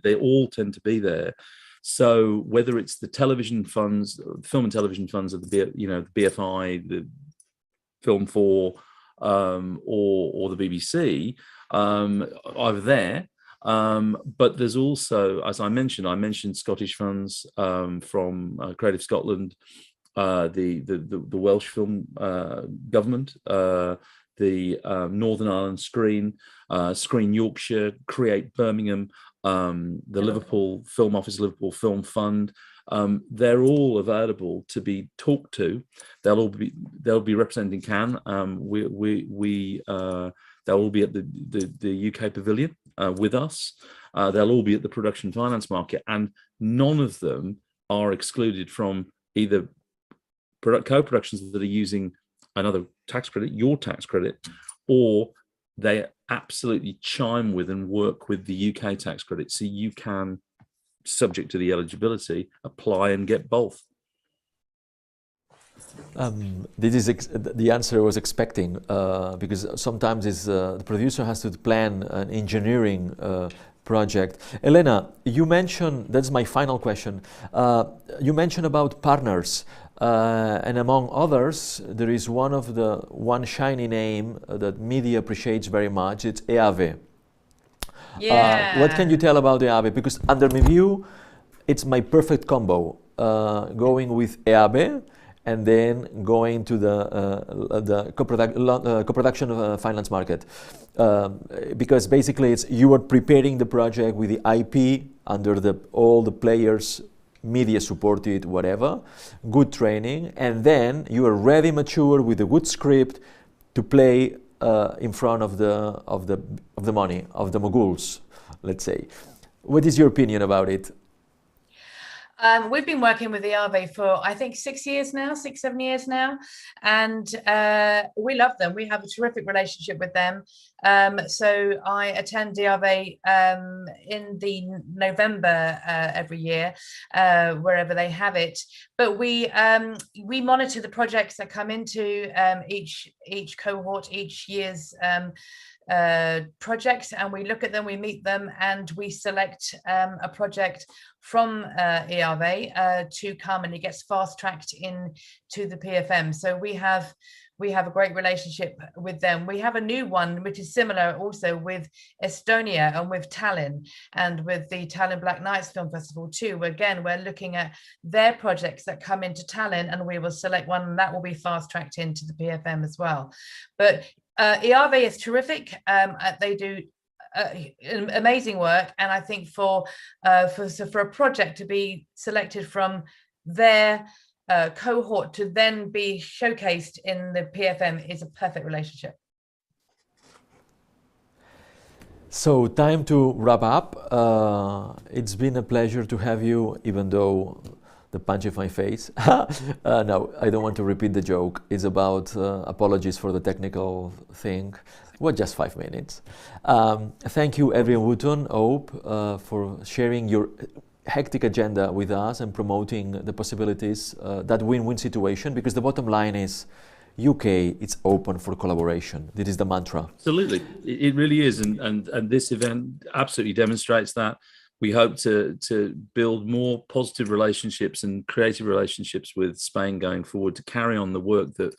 They all tend to be there. So whether it's the television funds, film and television funds of the BFI, the Film 4, or the BBC, are there. But there's also, as I mentioned Scottish funds from Creative Scotland. The Welsh Film Government, the Northern Ireland Screen, Screen Yorkshire, Create Birmingham, the Liverpool Film Office, Liverpool Film Fund. They're all available to be talked to. They'll be representing Cannes. They'll all be at the UK Pavilion with us. They'll all be at the production finance market, and none of them are excluded from either co-productions that are using another tax credit, your tax credit, or they absolutely chime with and work with the UK tax credit. So you can, subject to the eligibility, apply and get both. This is the answer I was expecting, because sometimes the producer has to plan an engineering project. Elena, you mentioned, that's my final question, you mentioned about partners. And among others, there is one shiny name that media appreciates very much. It's EAVE. Yeah. What can you tell about EAVE? Because under my view, it's my perfect combo, going with EAVE and then going to the co-production finance market. Because basically you are preparing the project with the IP under all the players, media supported, whatever, good training, and then you are ready, mature, with a good script to play in front of the money, of the moguls, let's say. What is your opinion about it? We've been working with EAVE for, I think, 6 years now, 6-7 years now, and we love them. We have a terrific relationship with them. So I attend EAVE in the November every year, wherever they have it. But we monitor the projects that come into each cohort, each year's projects, and we look at them, we meet them, and we select a project from EAVE to come, and it gets fast-tracked into the PFM. So we have a great relationship with them. We have a new one which is similar also with Estonia and with Tallinn, and with the Tallinn Black Nights Film Festival too. Again, we're looking at their projects that come into Tallinn, and we will select one that will be fast-tracked into the PFM as well. But EAVE is terrific. They do amazing work, and I think for a project to be selected from their cohort to then be showcased in the PFM is a perfect relationship. So, time to wrap up. It's been a pleasure to have you, even though the punch in my face. No, I don't want to repeat the joke. It's about apologies for the technical thing. Well, just 5 minutes. Thank you, Adrian Wootton OBE, for sharing your hectic agenda with us and promoting the possibilities, that win-win situation, because the bottom line is UK, it's open for collaboration. This is the mantra. Absolutely, it really is, and this event absolutely demonstrates that. We hope to build more positive relationships and creative relationships with Spain going forward, to carry on the work that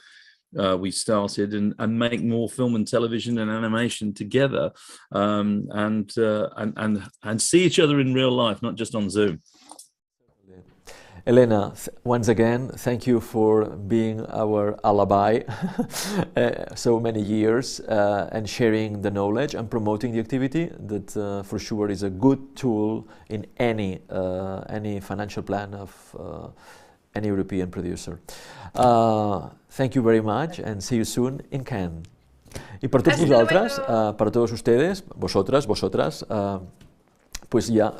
we started, and make more film and television and animation together, and see each other in real life, not just on Zoom. Elena, once again, thank you for being our alibi so many years, and sharing the knowledge and promoting the activity that for sure is a good tool in any financial plan of any European producer. Thank you very much, and see you soon in Cannes. I per tots vosaltres, per todos ustedes, vosotras, pues ya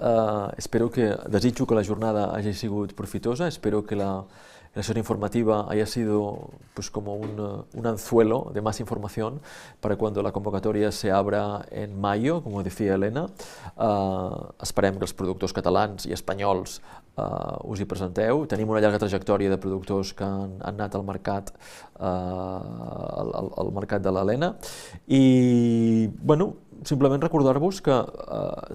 espero que, desitjo que la jornada haya sigut profitosa, espero que la sesión informativa haya sido pues como un anzuelo de más información para cuando la convocatoria se abra en mayo, como decía Elena. Esperem que els productors catalans i espanyols us hi presenteu. Tenim una llarga trajectòria de productors que han anat al mercat de l'Helena, i bueno, simplement recordar-vos que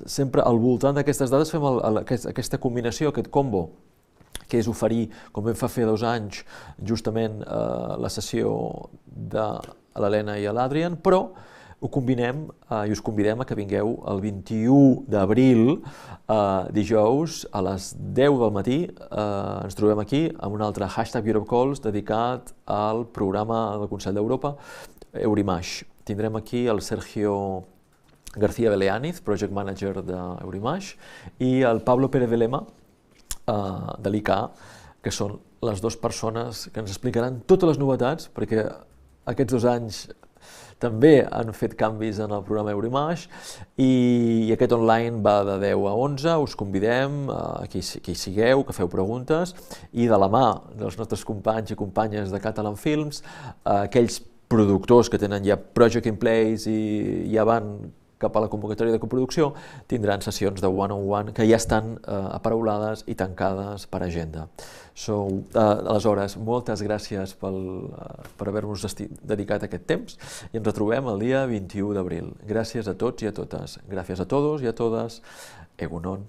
sempre al voltant d'aquestes dades fem aquesta combinació, aquest combo, que és oferir, com vam fer 2 anys, justament la sessió de l'Helena i l'Adrian, però ho combinem i us convidem a que vingueu el 21 d'abril, dijous, a les 10 del matí. Ens trobem aquí amb un altre #EuropeCalls dedicat al programa del Consell d'Europa, Eurimash. Tindrem aquí el Sergio García Beleaniz, Project Manager d'Eurimash, i el Pablo Pérez de Lema, de l'ICA, que són les 2 persones que ens explicaran totes les novetats, perquè aquests 2 anys també han fet canvis en el programa Eurimash, i aquest online va de 10 a 11, us convidem que hi sigueu, que feu preguntes, i de la mà dels nostres companys i companyes de Catalan Films, aquells productors que tenen ja project in place i ja van cap a la convocatòria de coproducció, tindran sessions de one-on-one que ja estan aparaulades i tancades per agenda. Aleshores, moltes gràcies per haver-nos dedicat aquest temps, i ens retrobem el dia 21 d'abril. Gràcies a tots i a totes. Gràcies a todos i a totes. Egunon.